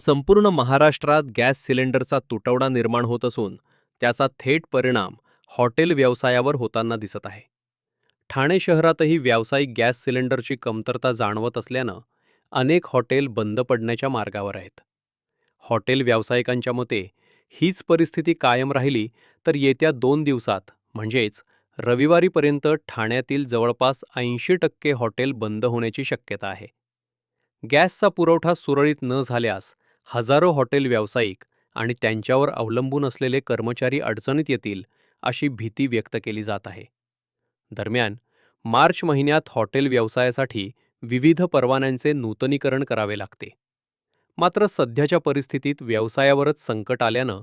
संपूर्ण महाराष्ट्रात गॅस सिलेंडरचा तुटवडा निर्माण होत असून त्याचा थेट परिणाम हॉटेल व्यवसायावर होताना दिसत आहे. ठाणे शहरातही व्यावसायिक गॅस सिलेंडरची कमतरता जाणवत असल्यानं अनेक हॉटेल बंद पडण्याच्या मार्गावर आहेत. हॉटेल व्यावसायिकांच्या मते हीच परिस्थिती कायम राहिली तर येत्या 2 दिवसात म्हणजेच रविवारीपर्यंत ठाण्यातील जवळपास 80% हॉटेल बंद होण्याची शक्यता आहे. गॅसचा पुरवठा सुरळीत न झाल्यास हजारो हॉटेल व्यावसायिक आणि त्यांच्यावर अवलंबून असलेले कर्मचारी अडचणीत येतील अशी भीती व्यक्त केली जात आहे. दरम्यान, मार्च महिन्यात हॉटेल व्यवसायासाठी विविध परवान्यांचे नूतनीकरण करावे लागते. मात्र सध्याच्या परिस्थितीत व्यवसायावरच संकट आल्यानं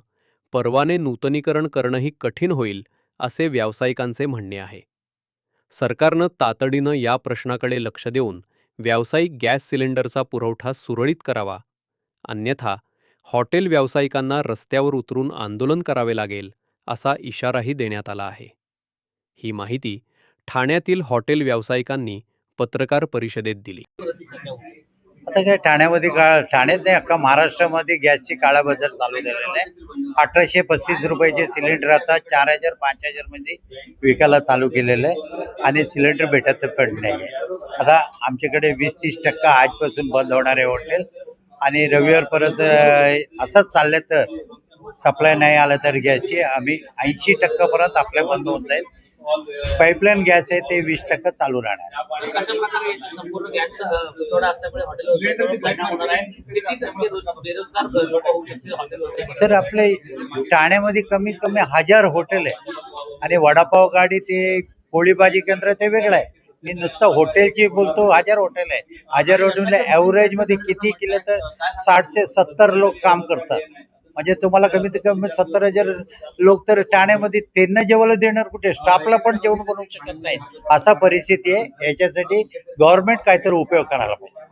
परवाने नूतनीकरण करणंही कठीण होईल असे व्यावसायिकांचे म्हणणे आहे. सरकारनं तातडीनं या प्रश्नाकडे लक्ष देऊन व्यावसायिक गॅस सिलेंडरचा पुरवठा सुरळीत करावा, अन्यथा हॉटेल व्यावसायिकांना रस्त्यावर उतरून आंदोलन करावे लागेल असा इशाराही देण्यात आला आहे. ही माहिती ठाण्यातील हॉटेल व्यावसायिकांनी पत्रकार परिषदेत दिली. आता काय ठाण्यात नाही, अख्खा महाराष्ट्रामध्ये गॅसची काळाबाजार चालू झालेला आहे. 1835 रुपयाचे सिलेंडर आता 4000-5000 मध्ये विकायला चालू केलेलं आहे आणि सिलेंडर भेटत पण नाही आहे. आता आमच्याकडे 20-30% आजपासून बंद होणार आहे हॉटेल आणि रविवार परत असंच चाललं तर सप्लाय नाही आला तर गॅसची आम्ही 80% पर्यंत आपल्या बंद होऊन जाईल. पाईपलाईन गॅस आहे ते 20% चालू राहणार. कशा प्रकारे संपूर्ण गॅस तुटवडा असल्यामुळे हॉटेल परिणाम होणार आहे? किती संख्येत बेरोजगार लोक होऊ शकतील हॉटेलवर? सर, आपले ठाण्यामध्ये कमीत कमी 1000 हॉटेल आहे आणि वडापाव गाडी ते पोळी भाजी केंद्र ते वेगळं आहे. मी नुसतं हॉटेलची बोलतो. 1000 हॉटेल आहे. 1000 हॉटेल ॲव्हरेज मध्ये किती केलं तर 60 से 70 लोक काम करतात. म्हणजे तुम्हाला कमीत कमी 70,000 लोक तर ठाण्यामध्ये त्यांना जेवायला देणार कुठे? स्टाफला पण जेवण बनवू शकत नाही. असा परिस्थिती आहे. याच्यासाठी गव्हर्नमेंट काहीतरी उपयोग करायला पाहिजे.